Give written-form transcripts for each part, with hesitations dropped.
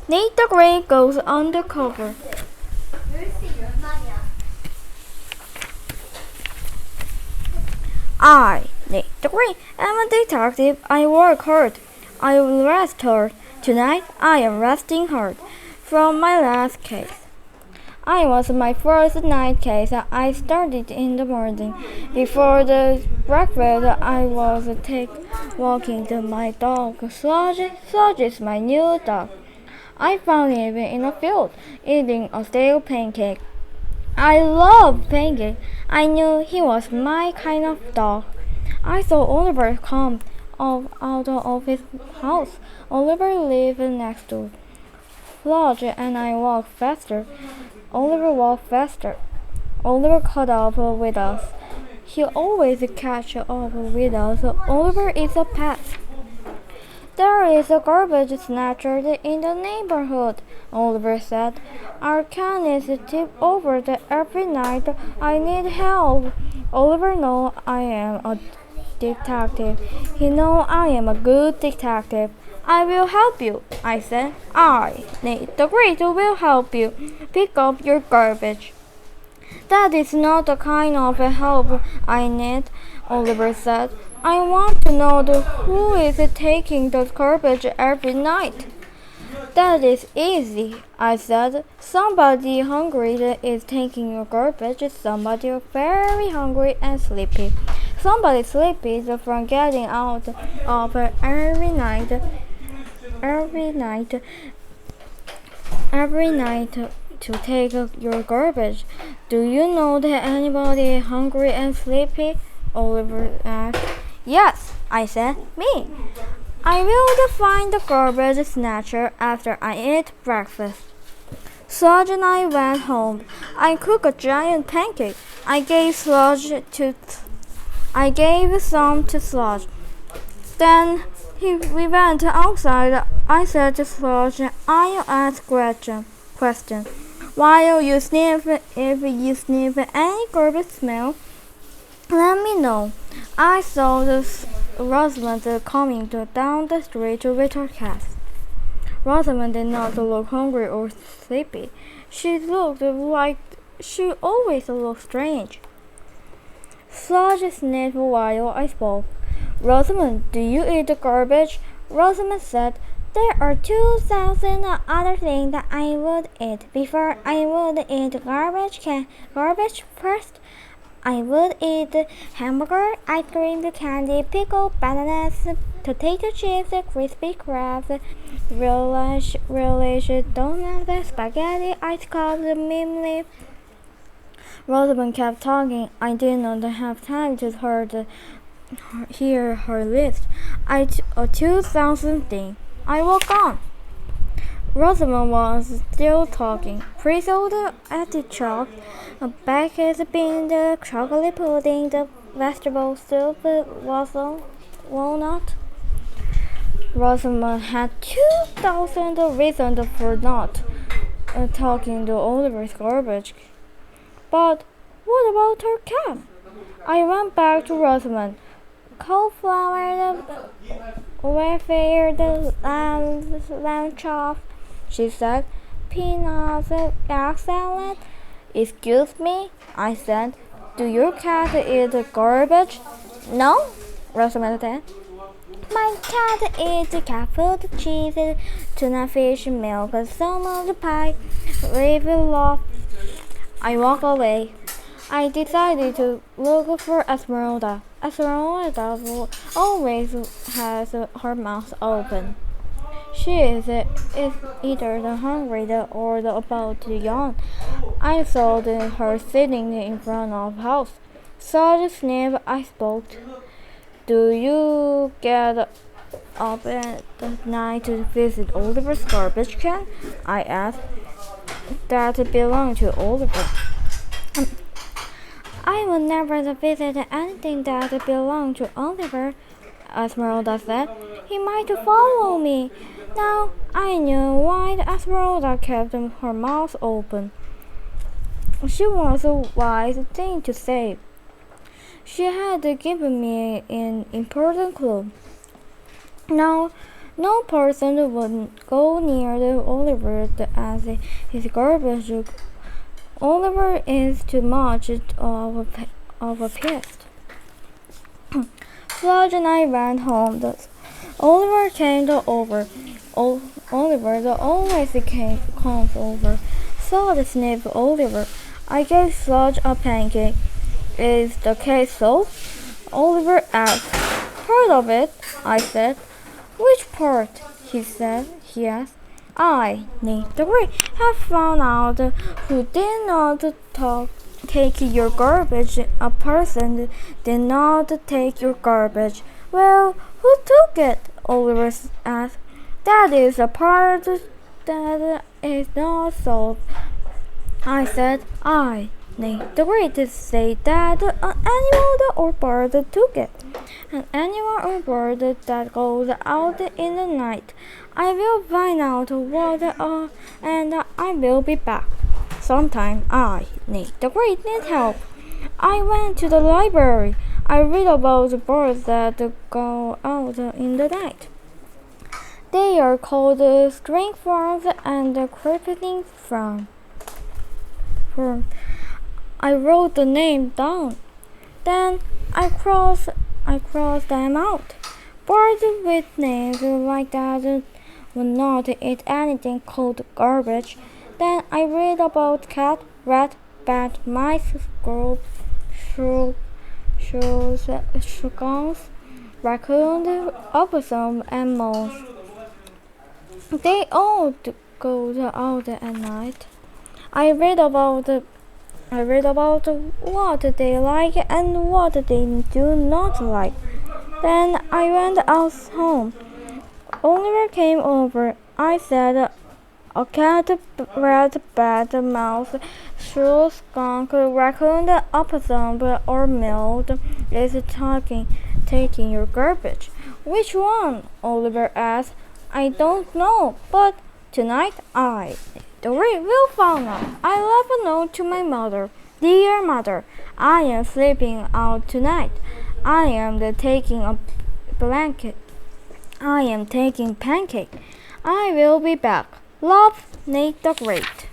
Nate the Great goes undercover. I, Nate the Great, am a detective. I work hard. I will rest hard. Tonight I am resting hard from my last case. I was my first night case. I started in the morning. Before the breakfast, I was walking to my dog. Sludge is my new dog. I found him in a field, eating a stale pancake. I love pancake. I knew he was my kind of dog. I saw Oliver come out of his house. Oliver lived next to Sludge, and I walked faster. Oliver walked faster. Oliver caught up with us. He always catch up with us. Oliver is a pet. There is a garbage snatcher in the neighborhood, Oliver said. Our can is tipped over every night. I need help. Oliver knows I am a detective. He knows I am a good detective. I will help you, I said. I, Nate the Great, will help you pick up your garbage. That is not the kind of help I need, Oliver said. I want to know who is taking the garbage every night. That is easy, I said. Somebody hungry is taking your garbage. Somebody very hungry and sleepy. Somebody sleepy is from getting out of every night to take your garbage. Do you know that anybody hungry and sleepy? Oliver asked. Yes, I said. Me. I will find the garbage snatcher after I eat breakfast. Sludge and I went home. I cooked a giant pancake. I gave some to Sludge. Then we went outside. I said to Sludge, I'll ask Gretchen question. While you sniff, if you sniff any garbage smell, let me know. I saw Rosamond coming down the street with her cat. Rosamond did not look hungry or sleepy. She looked like she always looked strange. Sludge sniffed while I spoke. Rosamond, do you eat the garbage? Rosamond said, there are 2,000 other things that I would eat before I would eat garbage first. I would eat hamburger, ice cream, candy, pickle, bananas, potato chips, crispy crabs, relish, donuts, spaghetti, ice cups, mint leaf. Rosamond kept talking. I did not have time to hear her list. 2,000 things. I walked on. Rosamond was still talking. Frizzled artichoke, baked beans, chocolate pudding, the vegetable soup, walnut. Rosamond had 2,000 reasons for not talking to Oliver's garbage. But what about her cat? I went back to Rosamond. Cauliflower, welfare, the lamb chop, she said. Peanuts, egg salad. Excuse me, I said. Do your cat eat garbage? No, Rosamond said. My cat eats cat food, cheese, tuna fish, milk, salmon pie, leaf loaf. I walked away. I decided to look for Esmeralda. Esmeralda always has her mouth open. She is either hungry or about to yawn. I saw her sitting in front of the house. Saw the sniff. I spoke. Do you get up at night to visit Oliver's garbage can? I asked. That belonged to Oliver. I would never visit anything that belonged to Oliver, Esmeralda said. He might follow me. Now I knew why Esmeralda kept her mouth open. She was a wise thing to say. She had given me an important clue. Now, no person would go near the Oliver Oliver as his garbage. Oliver is too much of a pest. Fudge and I went home. Oliver came over. Oliver always comes over. Fudge sniffed Oliver. I gave Fudge a pancake. Is the cake so? Oliver asked. Part of it, I said. Which part? He asked. I, Nick the Great, have found out who did not take your garbage. A person did not take your garbage. Well, who took it? Oliver asked. That is a part that is not solved. I said, I, Nick the Great, say that an animal or bird took it. An animal or bird that goes out in the night. I will find out what and I will be back. Sometime I, Nick the Great, need help. I went to the library. I read about the birds that go out in the night. They are called string frogs and creeping frogs. I wrote the name down. Then I crossed them out. Birds with names like that would not eat anything called garbage. Then I read about cat, rat, bat, mice, squirrel, skunks, raccoon, opossum, and mouse. They all go out at night. I read about what they like and what they do not like. Then I went out home. Oliver came over. I said, a cat, rat, bat, mouse, shrew, skunk, raccoon, opossum, or mouse is taking your garbage. Which one? Oliver asked. I don't know, but tonight will find out. I left a note to my mother. Dear mother, I am sleeping out tonight. I am taking a blanket. I am taking pancake. I will be back. Love, Nate the Great.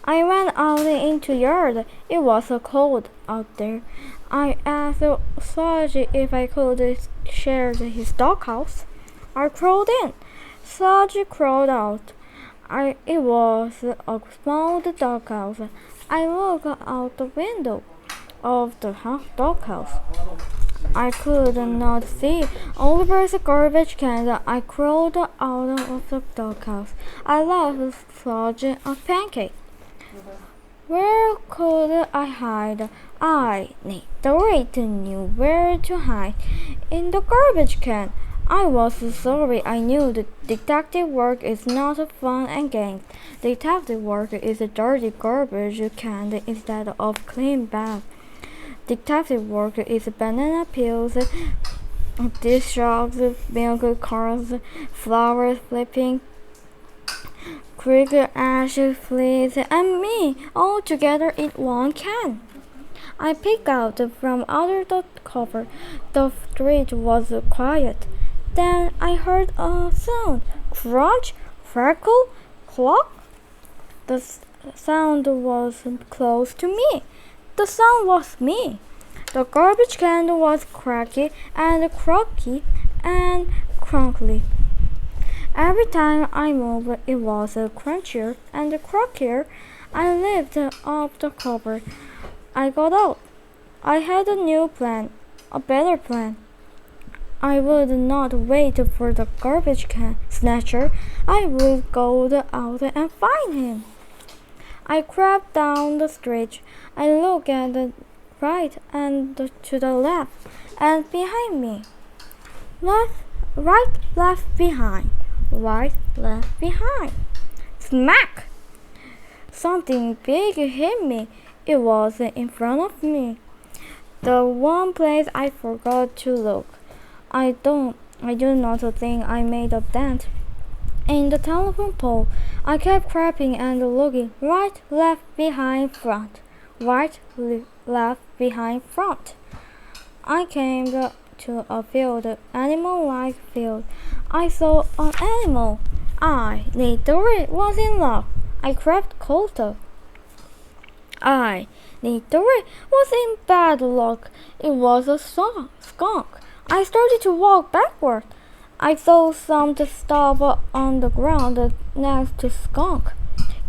I went out into yard. It was so cold out there. I asked Fudge if I could share his doghouse. I crawled in. Fudge crawled out. It was a small doghouse. I looked out the window of the doghouse. I could not see Oliver's garbage can. I crawled out of the doghouse. I left Fudge a pancake. Where could I hide? I, Nick the Great, knew where to hide. In the garbage can. I was sorry. I knew that detective work is not fun and games. Detective work is a dirty garbage can instead of clean bag. Detective work is banana peels, dish rags, milk cartons, flowers flipping, cricket ash, fleas, and me all together in one can. I peeked out from under the cover. The street was quiet. Then I heard a sound. Crunch, crackle, clock. The sound was close to me. The sound was me. The garbage can was cracky and croaky and crunkly. Every time I moved, it was crunchier and crockier. I lifted up the cover. I got out. I had a new plan, a better plan. I would not wait for the garbage can snatcher. I would go out and find him. I crept down the street. I looked at the right and to the left and behind me. Left, right, left, behind. Right, left, behind. Smack! Something big hit me. It was in front of me. The one place I forgot to look. I do not think I made a dent in the telephone pole. I kept creeping and looking. Right, left, behind, front. Right, left, behind, front. I came to a field, animal-like field. I saw an animal. I, Nate was in luck. I crept closer. I, Nate was in bad luck. It was a skunk. I started to walk backward. I saw something stop on the ground next to skunk.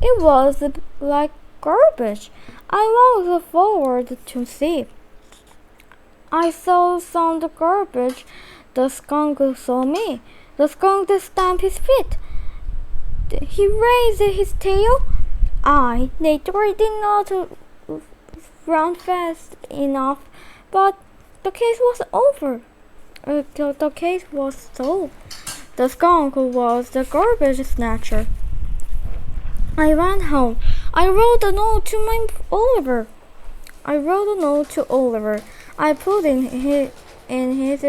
It was like garbage. I walked forward to see. I saw some garbage. The skunk saw me. The skunk stamped his feet. He raised his tail. I, Nate did not run fast enough, but the case was over. The case was solved. The skunk was the garbage snatcher. I went home. I wrote a note to Oliver. I put it in his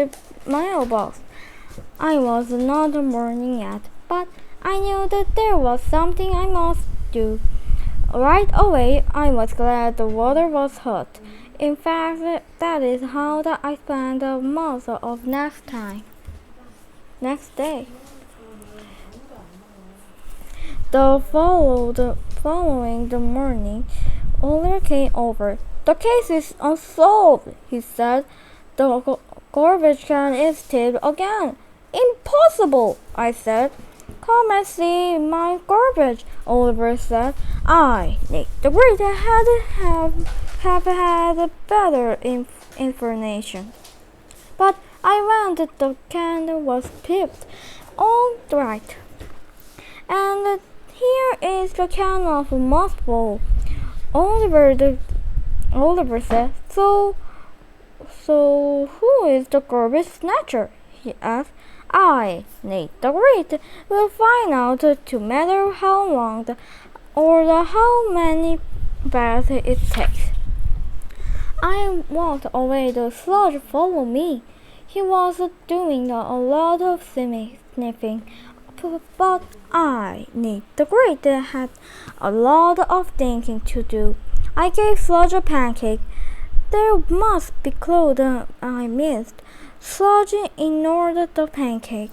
mailbox. I was not mourning yet, but I knew that there was something I must do. Right away, I was glad the water was hot. In fact, that is how I spent most of next day. The following morning, Oliver came over. The case is unsolved, he said. The garbage can is tipped again. Impossible, I said. Come and see my garbage, Oliver said. I, Nick the Great, have had better information. But I went, the can was tipped. All right. And here is the can of mothball. Oliver said. So who is the garbage snatcher? He asked. I, Nate the Great, will find out no matter how long or how many baths it takes. I walked away. The sludge followed me. He was doing a lot of sniffing, but I, Nate the Great, had a lot of thinking to do. I gave Sludge a pancake. There must be clothes I missed. Sludge ignored the pancake.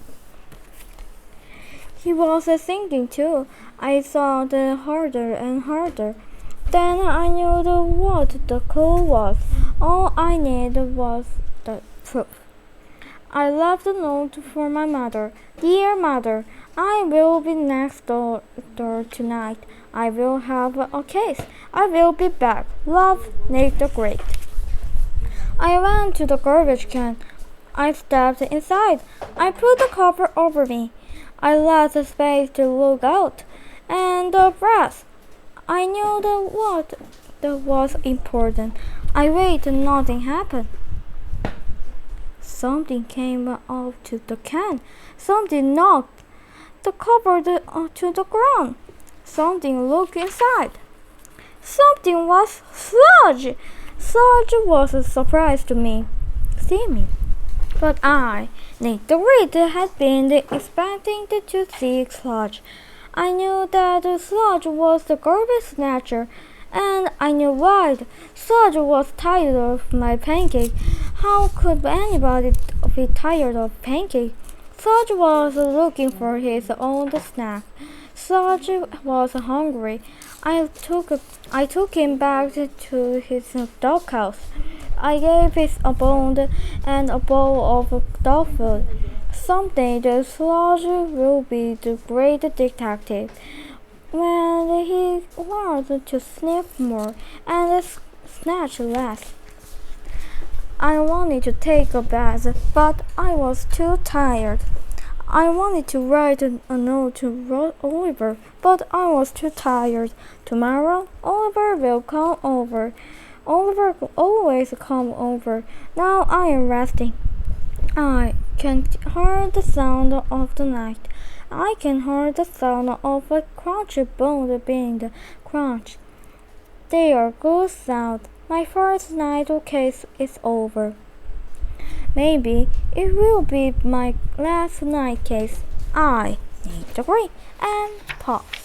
He was thinking too. I thought harder and harder. Then I knew what the clue was. All I needed was the proof. I left a note for my mother. Dear mother, I will be next door tonight. I will have a case. I will be back. Love, Nate the Great. I went to the garbage can. I stepped inside. I put the cover over me. I left the space to look out. And the brass. I knew what was important. I waited. Nothing happened. Something came out to the can. Something knocked the cover to the ground. Something looked inside. Something was sludge. Sludge was a surprise to me. See me. But I, Nate the Great, had been expecting to see sludge. I knew that sludge was the garbage snatcher, and I knew why. Sludge was tired of my pancake. How could anybody be tired of pancake? Sludge was looking for his own snack. Sludge was hungry. I took him back to his doghouse. I gave him a bone and a bowl of dog food. Someday the Sludge will be the great detective. When he learned to sniff more and snatch less. I wanted to take a bath, but I was too tired. I wanted to write a note to Oliver, but I was too tired. Tomorrow, Oliver will come over. Oliver will always come over. Now I am resting. I can hear the sound of the night. I can hear the sound of a crunchy bone being crunched. They are good sounds. My first night case is over. Maybe it will be my last night case. I need to agree and pause.